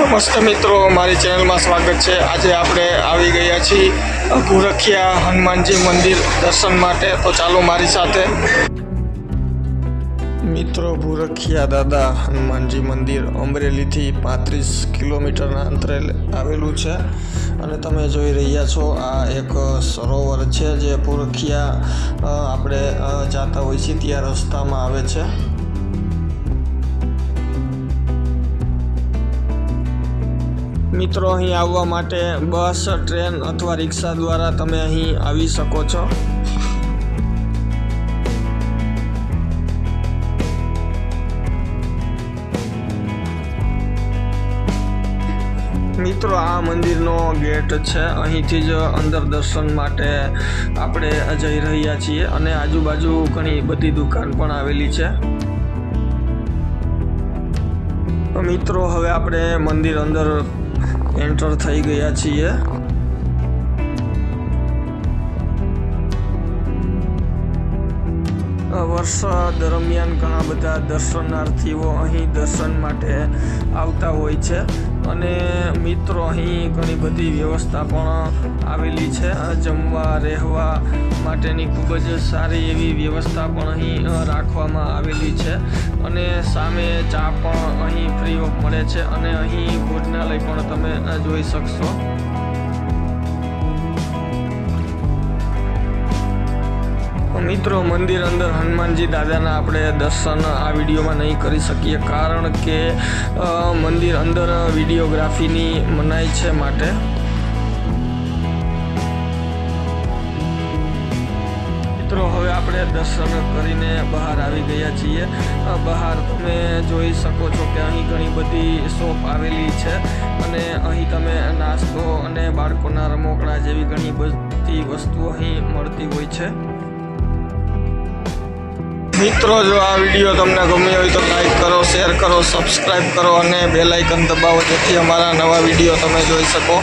નમસ્તે મિત્રો, મારી ચેનલમાં સ્વાગત છે। આજે આપણે આવી ગયા છીએ ભૂરખિયા હનુમાનજી મંદિર દર્શન માટે। તો ચાલો મારી સાથે। મિત્રો, ભૂરખિયા દાદા હનુમાનજી મંદિર અમરેલીથી 35 કિલોમીટરના અંતરે આવેલું છે અને તમે જોઈ રહ્યા છો આ એક સરોવર છે જે ભૂરખિયા આપણે જતા હોય છે ત્યાં રસ્તામાં આવે છે। મિત્રો, અહીં આવવા માટે બસ, ટ્રેન અથવા રિક્ષા દ્વારા તમે અહીં આવી શકો છો। મિત્રો, આ મંદિરનો ગેટ છે, અહીંથી જ અંદર દર્શન માટે આપણે જઈ રહ્યા છીએ અને આજુબાજુ ઘણી બધી દુકાન પણ આવેલી છે। મિત્રો, હવે આપણે મંદિર અંદર એન્ટર થઈ ગયા છીએ। વર્ષ દરમિયાન ઘણા બધા દર્શનાર્થીઓ અહીં દર્શન માટે આવતા હોય છે અને મિત્રો, અહીં ઘણી બધી વ્યવસ્થા પણ આવેલી છે। જમવા રહેવા માટેની ખૂબ જ સારી એવી વ્યવસ્થા પણ અહીં રાખવામાં આવેલી છે અને સામે ચા પણ અહીં ફ્રી ઓફ મળે છે અને અહીં ભોજનાલય પણ તમે જોઈ શકશો। મિત્રો, મંદિર અંદર હનુમાનજી દાદાના આપણે દર્શન આ વિડીયોમાં નહીં કરી શકીએ કારણ કે મંદિર અંદર વિડીયોગ્રાફીની મનાઈ છે માટે। મિત્રો, હવે આપણે દર્શન કરીને બહાર આવી ગયા છીએ। બહાર તમે જોઈ શકો છો કે અહીં ઘણી બધી શોપ આવેલી છે અને અહીં તમે નાસ્તો અને બાળકોના રમકડા જેવી ઘણી બધી વસ્તુઓ અહીં મળતી હોય છે। મિત્રો, જો આ વિડીયો તમને ગમ્યો હોય તો લાઈક કરો, શેર કરો, સબસ્ક્રાઈબ કરો અને બેલ આઇકન દબાવો જેથી અમારા નવા વિડીયો તમે જોઈ શકો।